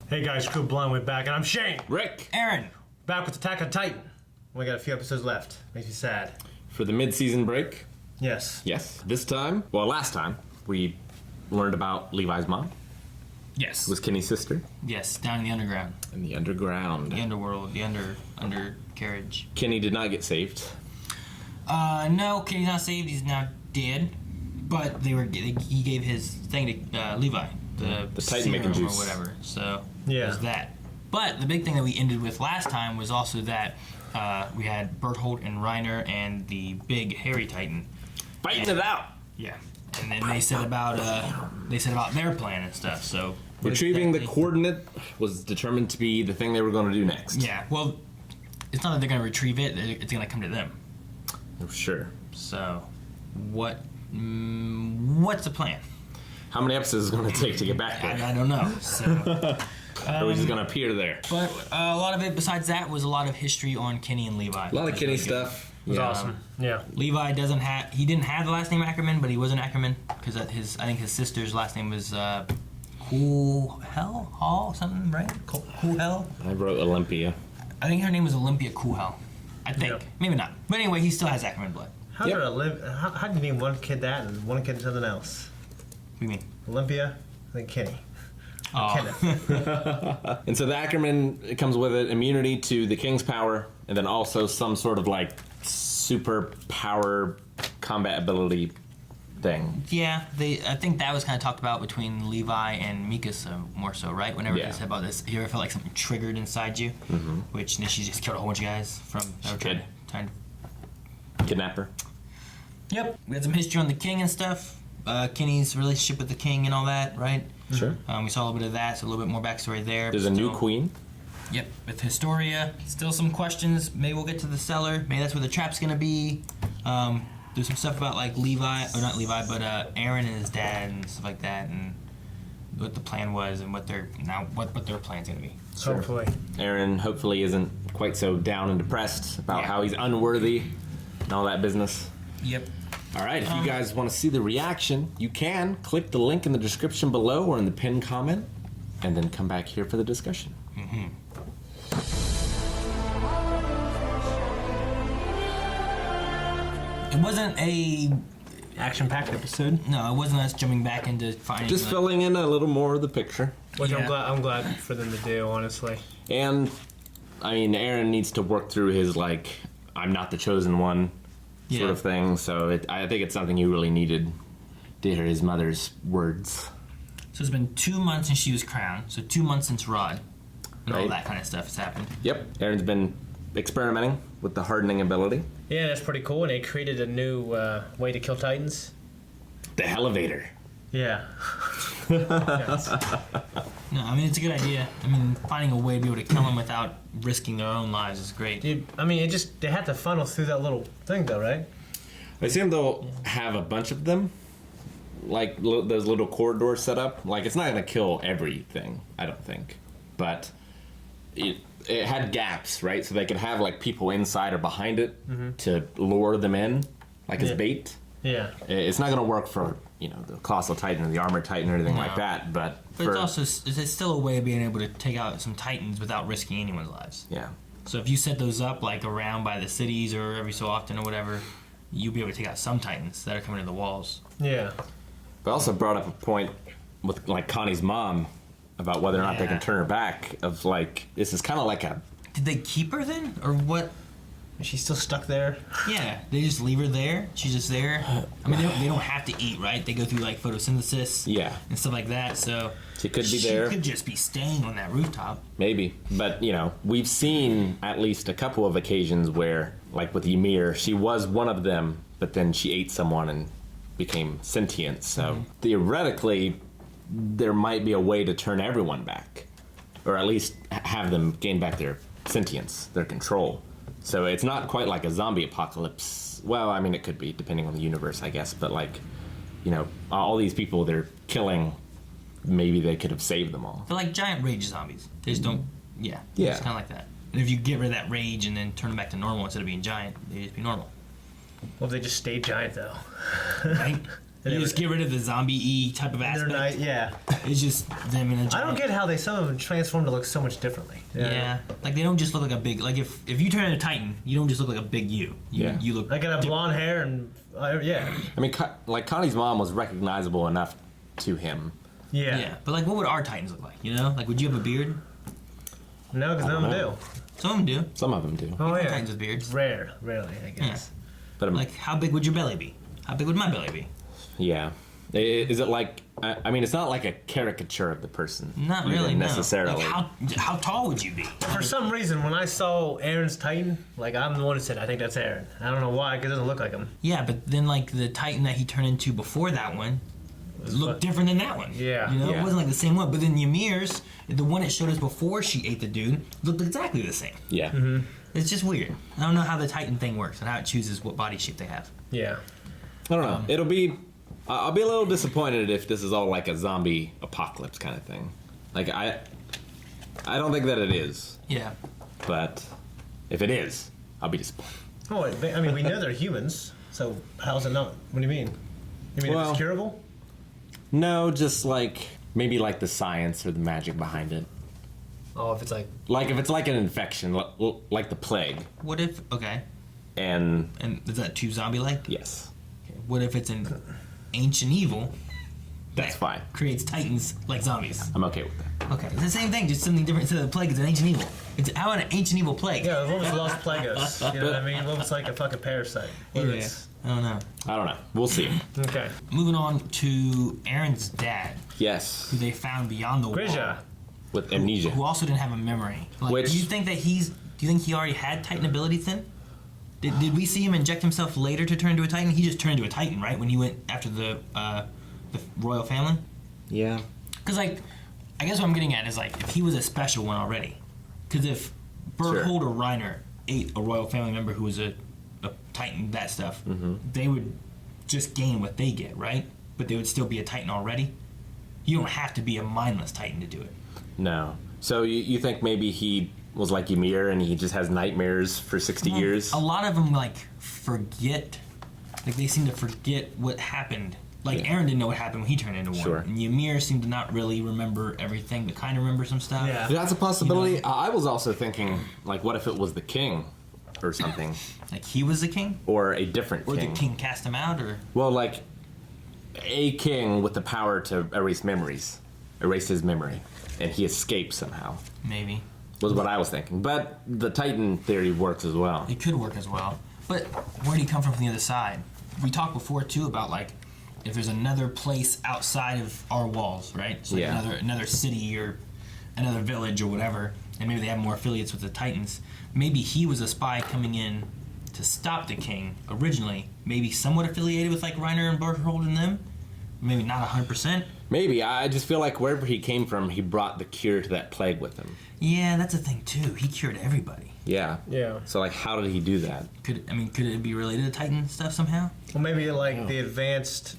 Hey guys, Crew Blind, we're back, and I'm Shane. Rick. Eren. Back with Attack on Titan. We got a few episodes left. Makes me sad. For the mid-season break. Yes. Yes. This time, well, last time, we learned about Levi's mom. Yes. Was Kenny's sister. Yes, down in the underground. In the underground. The underworld, the undercarriage. Kenny did not get saved. No, Kenny's not saved. He's now dead. But he gave his thing to Levi, the Titan making juice or whatever. So Yeah. there's that. But the big thing that we ended with last time was also that we had Berthold and Reiner and the big hairy Titan Fighting it out. Yeah, and then they said about their plan and stuff. So Retrieving the coordinate was determined to be the thing they were going to do next. Yeah, well, it's not that they're going to retrieve it; it's going to come to them. Sure. So, what's the plan? How many episodes is it going to take to get back there? I don't know. So, Or are we just going to appear there? but a lot of it, besides that, was a lot of history on Kenny and Levi. A lot of Kenny stuff. It was awesome. Yeah. Levi he didn't have the last name Ackerman, but he was an Ackerman because I think his sister's last name was Hall something, right? Hell. I wrote Olympia. I think her name was Olympia Kuhel. I think. Yep. Maybe not. But anyway, he still has Ackerman blood. How do you name one kid that and one kid something else? What do you mean? Olympia, and then Kenny. Oh. Kenneth. And so the Ackerman, it comes with it immunity to the King's power, and then also some sort of like super power combat ability thing. Yeah, I think that was kind of talked about between Levi and Mikasa more so, right? Whenever they said about this, you ever felt like something triggered inside you? Mm-hmm. Which then she just killed a whole bunch of guys from She trying Kidnap her. Yep, we had some history on the king and stuff. Kenny's relationship with the king and all that, right? Sure. We saw a little bit of that, so a little bit more backstory there. There's a new queen. Yep, with Historia. Still some questions. Maybe we'll get to the cellar. Maybe that's where the trap's gonna be. There's some stuff about like not Levi, but Eren and his dad and stuff like that, and what the plan was and what their plan's gonna be. Sure. Hopefully. Eren hopefully isn't quite so down and depressed about how he's unworthy and all that business. Yep. All right, if you guys want to see the reaction, you can click the link in the description below or in the pinned comment, and then come back here for the discussion. Mm-hmm. It wasn't a Action-packed episode. No, it wasn't us jumping back into finding. Just filling in a little more of the picture. Which Yeah. I'm glad for them to do, honestly. And, I mean, Eren needs to work through his, like, I'm not the chosen one sort of thing. So I think it's something he really needed to hear his mother's words. So it's been 2 months since she was crowned. So 2 months since Rod. And all Right. that kind of stuff has happened. Yep, Eren's been experimenting with the hardening ability. Yeah, that's pretty cool. And they created a new way to kill Titans. The elevator. Yeah. No, I mean, it's a good idea. I mean, finding a way to be able to kill them without risking their own lives is great. Dude, I mean, they had to funnel through that little thing, though, right? I assume they'll have a bunch of them, like those little corridors set up. Like, it's not going to kill everything, I don't think. But it had gaps, right? So they could have, like, people inside or behind it to lure them in, like as bait. Yeah. It's not going to work for, the Colossal Titan or the Armored Titan or anything like that. But it's still a way of being able to take out some Titans without risking anyone's lives. Yeah. So if you set those up, like, around by the cities or every so often or whatever, you'll be able to take out some Titans that are coming to the walls. Yeah. But also brought up a point with, like, Connie's mom about whether or not they can turn her back, of, like, this is kind of like a... Did they keep her then? Or what? Is she still stuck there? Yeah, they just leave her there. She's just there. I mean, they don't have to eat, right? They go through, like, photosynthesis and stuff like that, so... She could be there. She could just be staying on that rooftop. Maybe. But, we've seen at least a couple of occasions where, like with Ymir, she was one of them, but then she ate someone and became sentient. So theoretically, there might be a way to turn everyone back. Or at least have them gain back their sentience, their control. So it's not quite like a zombie apocalypse. Well, I mean, it could be, depending on the universe, I guess. But, like, all these people they're killing, maybe they could have saved them all. They're like giant rage zombies. They just don't... Yeah. Yeah. It's kind of like that. And if you get rid of that rage and then turn them back to normal instead of being giant, they just be normal. Well, if they just stay giant, though. Right? You just get rid of the zombie-y type of aspect. Yeah. It's just them in a giant... I don't get how some of them transform to look so much differently. Yeah. Like, they don't just look like a big... Like, if you turn into a Titan, you don't just look like a big you. You look... I got blonde hair and... yeah. I mean, like, Connie's mom was recognizable enough to him. Yeah. But, like, what would our Titans look like, you know? Like, would you have a beard? No, because none of them do. Some of them do. Some of them do. Oh, yeah. Titans with beards. Rarely, I guess. Yeah. But Like, how big would your belly be? How big would my belly be? Yeah. Is it like... I mean, it's not like a caricature of the person. Not really, necessarily. No. Like, how tall would you be? For some reason, when I saw Eren's Titan, like, I'm the one who said, I think that's Eren. I don't know why, because it doesn't look like him. Yeah, but then, like, the Titan that he turned into before that one looked different than that one. Yeah. You know, Yeah. it wasn't like the same one. But then Ymir's, the one it showed us before she ate the dude, looked exactly the same. Yeah. Mm-hmm. It's just weird. I don't know how the Titan thing works and how it chooses what body shape they have. Yeah. I don't know. It'll be... I'll be a little disappointed if this is all like a zombie apocalypse kind of thing. Like, I don't think that it is. Yeah. But if it is, I'll be disappointed. Oh, I mean, we know they're humans, so how's it not? What do you mean? You mean if Well- it's curable? No, just like... Maybe like the science or the magic behind it. Oh, if it's like... Like if it's like an infection, like the plague. What if... Okay. And... And is that too zombie-like? Yes. Okay. What if it's an ancient evil That's that fine. creates Titans like zombies? I'm okay with that. Okay. It's the same thing, just something different. Instead of the plague, it's an ancient evil. It's how an ancient evil plague. Yeah, what was Los Plagos? You know what I mean? What was like a fucking parasite? Whether it's- I don't know. I don't know. We'll see. Okay. Moving on to Eren's dad, Yes. who they found beyond the wall. Grisha. With amnesia. Who also didn't have a memory. Like, Which- do you think he already had Titan abilities then? Did we see him inject himself later to turn into a Titan? He just turned into a Titan, right? When he went after the royal family? Yeah. Because, like, I guess what I'm getting at is, like, if he was a special one already. Because if Berthold or Reiner ate a royal family member who was a Titan, that stuff, they would just gain what they get, right? But they would still be a Titan already. You don't have to be a mindless Titan to do it. No. So you think maybe he was like Ymir and he just has nightmares for 60 years? A lot of them, like, forget. Like, they seem to forget what happened. Like, Yeah. Eren didn't know what happened when he turned into one. Sure. And Ymir seemed to not really remember everything, but kind of remember some stuff. Yeah. That's a possibility. I was also thinking, like, what if it was the king or something? Like, he was the king? Or a different Or king? the king cast him out, or... Well, like, a king with the power to erase memories. Erase his memory. And he escapes somehow. Maybe. Was what I was thinking. But the Titan theory works as well. It could work as well. But where did he come from the other side? We talked before, too, about, like, if there's another place outside of our walls, right? So, like, Yeah. another city or another village or whatever, and maybe they have more affiliates with the Titans. Maybe he was a spy coming in to stop the king originally. Maybe somewhat affiliated with, like, Reiner and Berthold and them. Maybe not 100%. Maybe. I just feel like wherever he came from, he brought the cure to that plague with him. Yeah, that's a thing, too. He cured everybody. Yeah. Yeah. So, like, how did he do that? Could it be related to Titan stuff somehow? Well, maybe like the advanced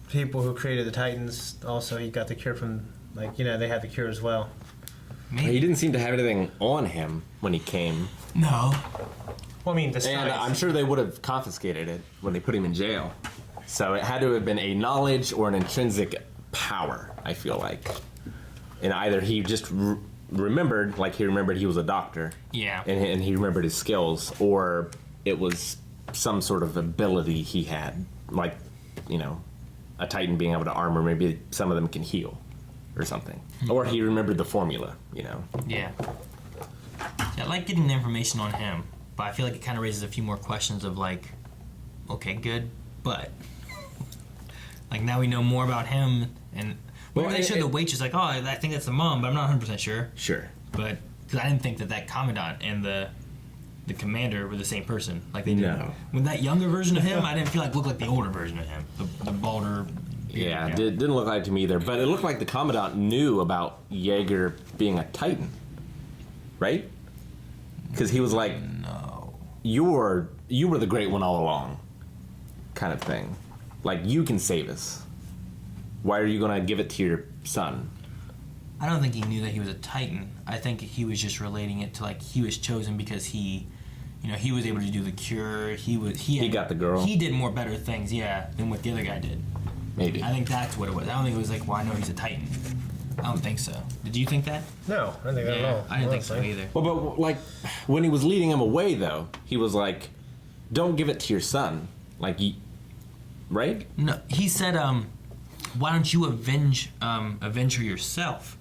people who created the Titans, also he got the cure from, like, you know, they had the cure as well. Maybe. He didn't seem to have anything on him when he came. No. Well, I mean, the And science. I'm sure they would have confiscated it when they put him in jail. So it had to have been a knowledge or an intrinsic power, I feel like. And either he just remembered, like he remembered he was a doctor. Yeah. And he remembered his skills, or it was some sort of ability he had. Like, you know, a Titan being able to armor, maybe some of them can heal or something. Or he remembered the formula, you know. Yeah. Yeah, I like getting the information on him, but I feel like it kind of raises a few more questions of, like, okay, good, but like, now we know more about him, and Well, they showed the waitress, like, oh, I think that's the mom, but I'm not 100% sure. Sure. But because I didn't think that commandant and the commander were the same person. Like, they did. No. With that younger version of him, I didn't feel like looked like the older version of him, the balder. Yeah, didn't look like to me either. But it looked like the Commandant knew about Jaeger being a Titan, right? Because he was like, No. you were the great one all along, kind of thing. Like, you can save us. Why are you going to give it to your son? I don't think he knew that he was a Titan. I think he was just relating it to, like, he was chosen because he, You know, he was able to do the cure. He got the girl. He did more better things, than what the other guy did. Maybe. I think that's what it was. I don't think it was like, well, I know he's a Titan. I don't think so. Did you think that? No, I don't think that at all. I didn't think so either. Well, but like when he was leading him away, though, he was like, "Don't give it to your son." Like, right? No, he said, "Why don't you avenge her yourself?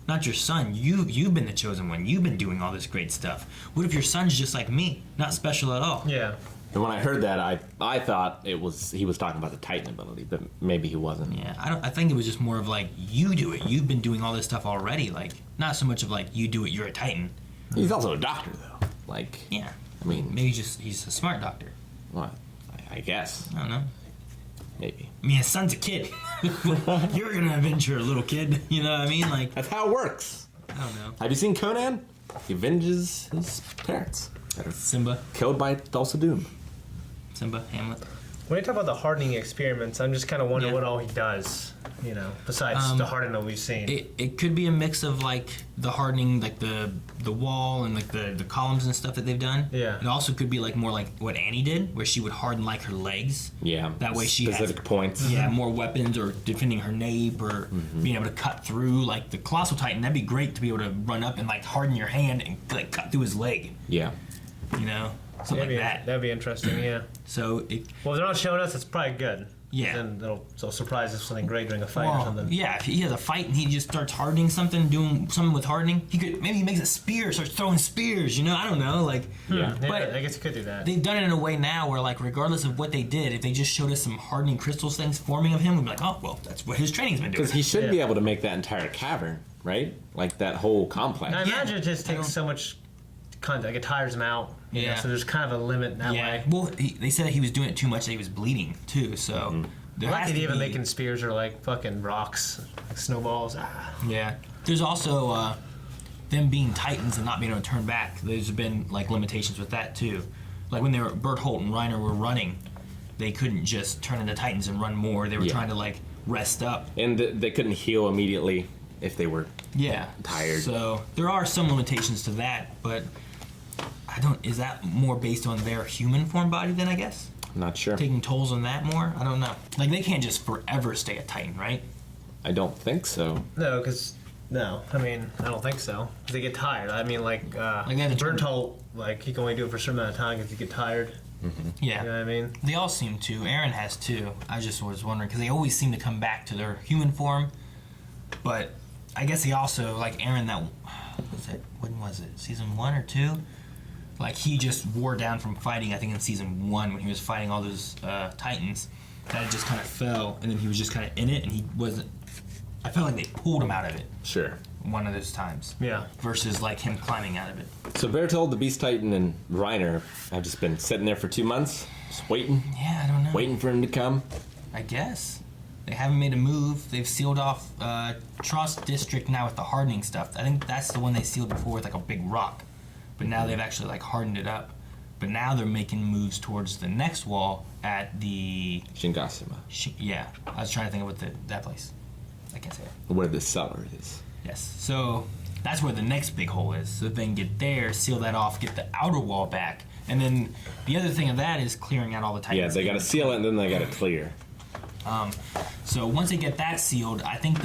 Not your son. You've been the chosen one. You've been doing all this great stuff. What if your son's just like me, not special at all?" Yeah. And when I heard that, I thought he was talking about the Titan ability, but maybe he wasn't. Yeah, I think it was just more of like, you do it. You've been doing all this stuff already. Like, not so much of like, you do it. You're a Titan. He's also a doctor, though. Like, Yeah. I mean, Maybe he's a smart doctor. what? I guess I don't know. maybe I mean, his son's a kid. You're gonna avenge her, little kid. You know what I mean? Like, that's how it works. I don't know. Have you seen Conan? He avenges his parents that are Simba, killed by Thulsa Doom. Hamlet. When you talk about the hardening experiments, I'm just kind of wondering Yeah. what all he does, you know, besides the hardening that we've seen. It could be a mix of like the hardening, like the wall and like the columns and stuff that they've done. Yeah. It also could be like more like what Annie did, where she would harden like her legs. Yeah. That way she specific has points. Yeah, more weapons or defending her nape or being able to cut through. Like the Colossal Titan, that'd be great to be able to run up and like harden your hand and like cut through his leg. Yeah. You know, something like that. That'd be interesting, yeah. So Well, if they're not showing us, it's probably good. Yeah. Then it'll surprise us with something great during a fight or well, something. yeah, if he has a fight and he just starts hardening something, doing something with hardening, maybe he makes a spear, starts throwing spears. You know, I don't know, like. Yeah. Yeah, But I guess you could do that. they've done it in a way now where, like, regardless of what they did, if they just showed us some hardening crystals things forming of him, we'd be like, oh, well, that's what his training's been doing. Because he should Yeah. be able to make that entire cavern, right? Like that whole complex. I imagine it just I takes don't- so much content, like it tires him out. you know, Yeah. so there's kind of a limit that Yeah. way. Well, they said that he was doing it too much that he was bleeding, too, so. There Like has he'd to even be- making spears or like fucking rocks, like snowballs. Ah. Yeah. There's also them being Titans and not being able to turn back. There's been like limitations with that too. Like when Bertholdt and Reiner were running, they couldn't just turn into Titans and run more. They were Yeah. trying to like rest up. And they couldn't heal immediately if they were. Yeah. Tired. So there are some limitations to that, but is that more based on their human form body then, I guess? I'm not sure. Taking tolls on that more? I don't know. Like they can't just forever stay a Titan, right? I don't think so. No, I mean, I don't think so. 'Cause they get tired. I mean, like they have to turn- Bertholdt, like he can only do it for a certain amount of time because he get tired. Yeah. You know what I mean? They all seem to. Eren has too. I just was wondering because they always seem to come back to their human form. But I guess he also like Eren. When was it? Season 1 or 2? Like he just wore down from fighting. I think in season 1 when he was fighting all those Titans, that it just kind of fell, and then he was just kind of in it, and he wasn't. I felt like they pulled him out of it Sure. one of those times. Yeah. Versus like him climbing out of it. So Berthold, the Beast Titan, and Reiner have just been sitting there for 2 months, just waiting, Yeah, I don't know. waiting for him to come. I guess. They haven't made a move. They've sealed off Trust District now with the hardening stuff. I think that's the one they sealed before with like a big rock. But now they've actually like hardened it up. But now they're making moves towards the next wall at the... Shingasima, Yeah, I was trying to think of what that place. I can't say it. where the cellar is. Yes. So that's where the next big hole is. So they can get there, seal that off, get the outer wall back. And then the other thing of that is clearing out all the Titans. Yeah, they got to seal it and then they got to clear. So once they get that sealed, I think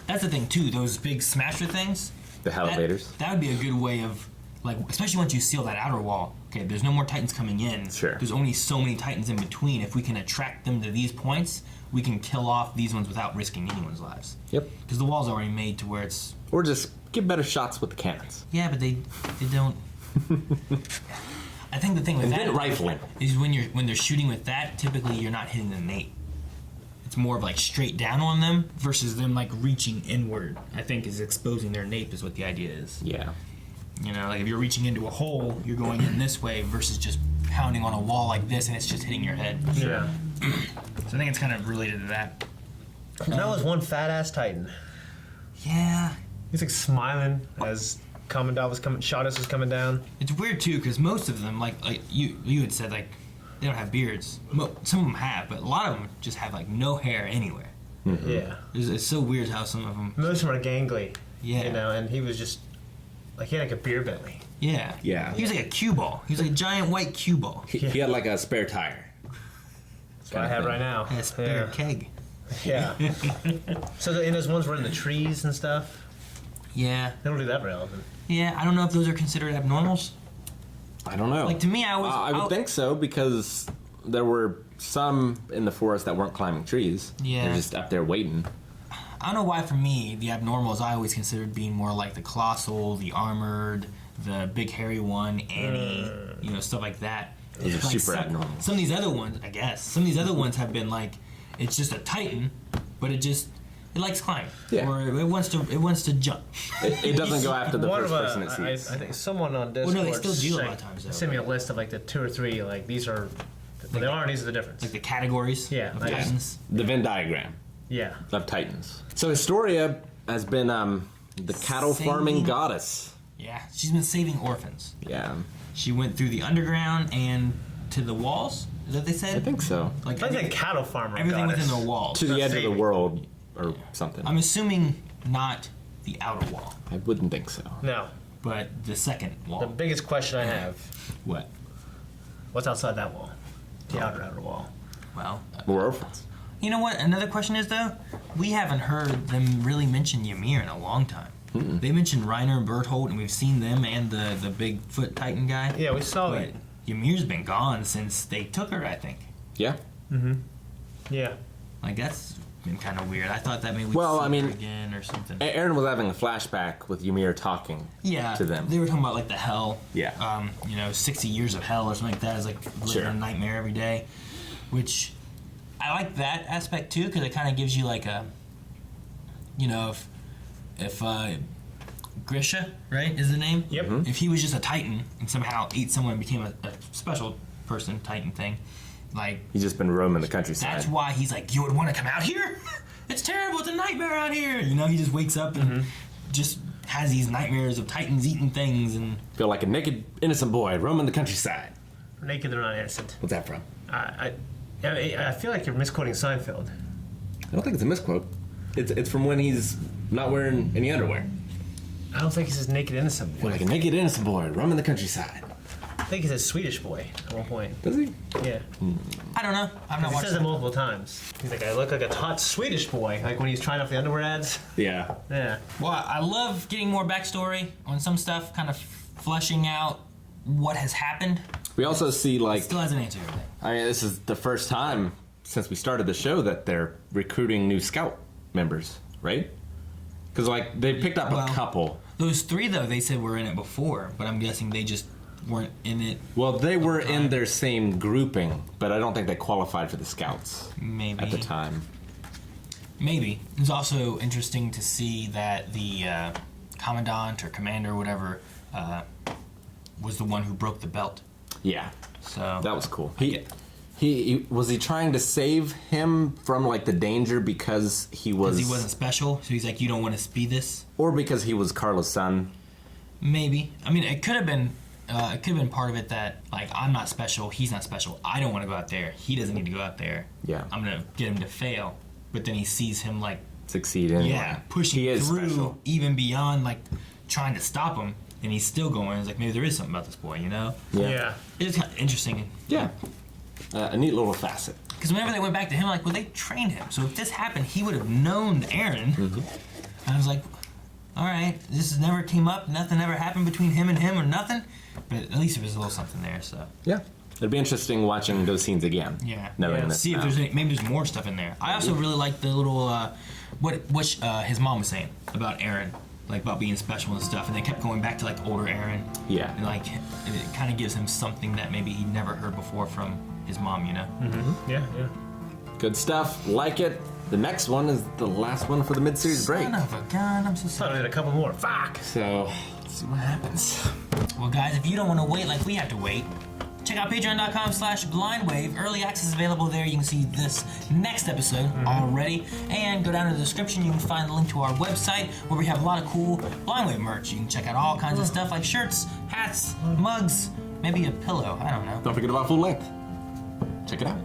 that's the thing too, those big smasher things. The elevators. That would be a good way of, like, especially once you seal that outer wall. Okay, there's no more Titans coming in. Sure. There's only so many Titans in between. If we can attract them to these points, we can kill off these ones without risking anyone's lives. Yep. Because the wall's already made to where it's... Or just get better shots with the cannons. Yeah, but they don't... I think the thing with And that then rifling. is when they're shooting with that, typically you're not hitting the nape. It's more of like straight down on them versus them like reaching inward. I think is exposing their nape is what the idea is. Yeah. You know, like if you're reaching into a hole, you're going in this way versus just pounding on a wall like this and it's just hitting your head. Yeah. So I think it's kind of related to that. And that was one fat ass Titan. Yeah. He's like smiling as Commandant was coming, Shadis was coming down. It's weird too because most of them, like you had said, like they don't have beards. Some of them have, but a lot of them just have like no hair anywhere. Yeah. It's so weird how some of them. Most of them are gangly. Yeah. You know, and he was just Like he had like a beer belly. Yeah. Yeah. He was like a cue ball. He was like a giant white cue ball. He had like a spare tire. That's what I have right now. And a spare keg. Yeah. So in those ones were in the trees and stuff. Yeah. They don't do that very often. Yeah, I don't know if those are considered abnormals. I don't know. Like, to me, I would think so, because there were some in the forest that weren't climbing trees. Yeah. They're just up there waiting. I don't know why, for me, the abnormals I always considered being more like the colossal, the armored, the big hairy one, Annie, stuff like that. Those are Like super abnormal. Some of these other ones, I guess, some of these other ones have been like, it's just a Titan, but it likes climbing. Yeah. Or it wants to jump. It doesn't go after the One first of person it I sees. think someone on Discord. Well, no, they still do a lot of times, though. Send me a list of like the 2 or 3. Like these are, well, they are. And these are the difference. Like the categories Yeah, of like- Titans. The Venn diagram Yeah. of Titans. So Historia has been the cattle farming Saving- goddess. Yeah, she's been saving orphans. Yeah, She went through the underground and to the walls. Is that what they said? I think so. Like I think cattle farmer. everything goddess. within the walls. To the Not edge of the saving. world or something. I'm assuming not the outer wall, I wouldn't think so. No. but the second wall. The biggest question I have: What? what's outside that wall? The outer wall. Well, More orphans. you know what? Another question is, though, we haven't heard them really mention Ymir in a long time. They mentioned Reiner and Berthold, and we've seen them and the Bigfoot Titan guy. Yeah, we saw But it. Ymir's been gone since they took her, I think. Yeah. Yeah. Like, that's been kind of weird. I thought that maybe we'd Well, see I mean, her again or something. Eren was having a flashback with Ymir talking Yeah, to them. they were talking about like the hell. Yeah. 60 years of hell or something like that is like living Sure. a nightmare every day, which I like that aspect too, because it kind of gives you like a, if Grisha, right, is the name? Yep. If he was just a Titan and somehow ate someone and became a special person, Titan thing, like, He's just been roaming the countryside. that's why he's like, you would want to come out here? It's terrible. It's a nightmare out here. He just wakes up and just has these nightmares of Titans eating things and. Feel like a naked, innocent boy roaming the countryside. Naked, they're not innocent. What's that from? I feel like you're misquoting Seinfeld. I don't think it's a misquote. It's from when he's not wearing any underwear. I don't think he says naked innocent Feel boy. like a naked, innocent boy roaming the countryside. I think he says Swedish boy at one point. Does he? Yeah. I don't know. I've not He watched says it it. multiple times. He's like, I look like a hot Swedish boy, like when he's trying off the underwear ads. Yeah. Yeah. Well, I love getting more backstory on some stuff, kind of fleshing out what has happened. We also see, like, Still hasn't answered everything. I mean, this is the first time since we started the show that they're recruiting new scout members, right? Because, like, they picked up Well- a couple. Those 3, though, they said were in it before, but I'm guessing they just weren't in it. Well, they were time. in their same grouping, but I don't think they qualified for the scouts Maybe. at the time. Maybe. It's also interesting to see that the commandant or commander or whatever was the one who broke the belt. Yeah, So that was cool. get- He was he trying to save him from, like, the danger because he was, he wasn't special, so he's like, you don't want to be this. or because he was Carla's son. Maybe. I mean, it could have been. It could have been part of it that, like, I'm not special, he's not special. I don't want to go out there. He doesn't need to go out there. Yeah. I'm gonna get him to fail. But then he sees him like, Succeed anyway. pushing He is through special. even beyond like trying to stop him, and he's still going. It's like maybe there is something about this boy, Yeah. Yeah. It's kind of interesting. Yeah. A neat little facet. Because whenever they went back to him, like, well, they trained him. So if this happened, he would have known Eren. Mm-hmm. And I was like, all right, this never came up. Nothing ever happened between him and him or nothing. But at least there was a little something there. So Yeah. It'd be interesting watching those scenes again. yeah, Knowing this see if now. there's maybe there's more stuff in there. I also really like the little what his mom was saying about Eren, like about being special and stuff. And they kept going back to like older Eren. Yeah. And like it kind of gives him something that maybe he never heard before from his mom. Yeah. Yeah. Good stuff. Like it. The next one is the last one for the mid-series break. Son of a gun! I'm so Thought I sorry. did a couple more. Fuck. So, let's see what happens. Well, guys, if you don't want to wait like we have to wait, check out patreon.com/blindwave. Early access available there. You can see this next episode already. And go down to the description. You can find the link to our website where we have a lot of cool Blindwave merch. You can check out all kinds of stuff like shirts, hats, mugs, maybe a pillow. I don't know. Don't forget about full length. Check it out.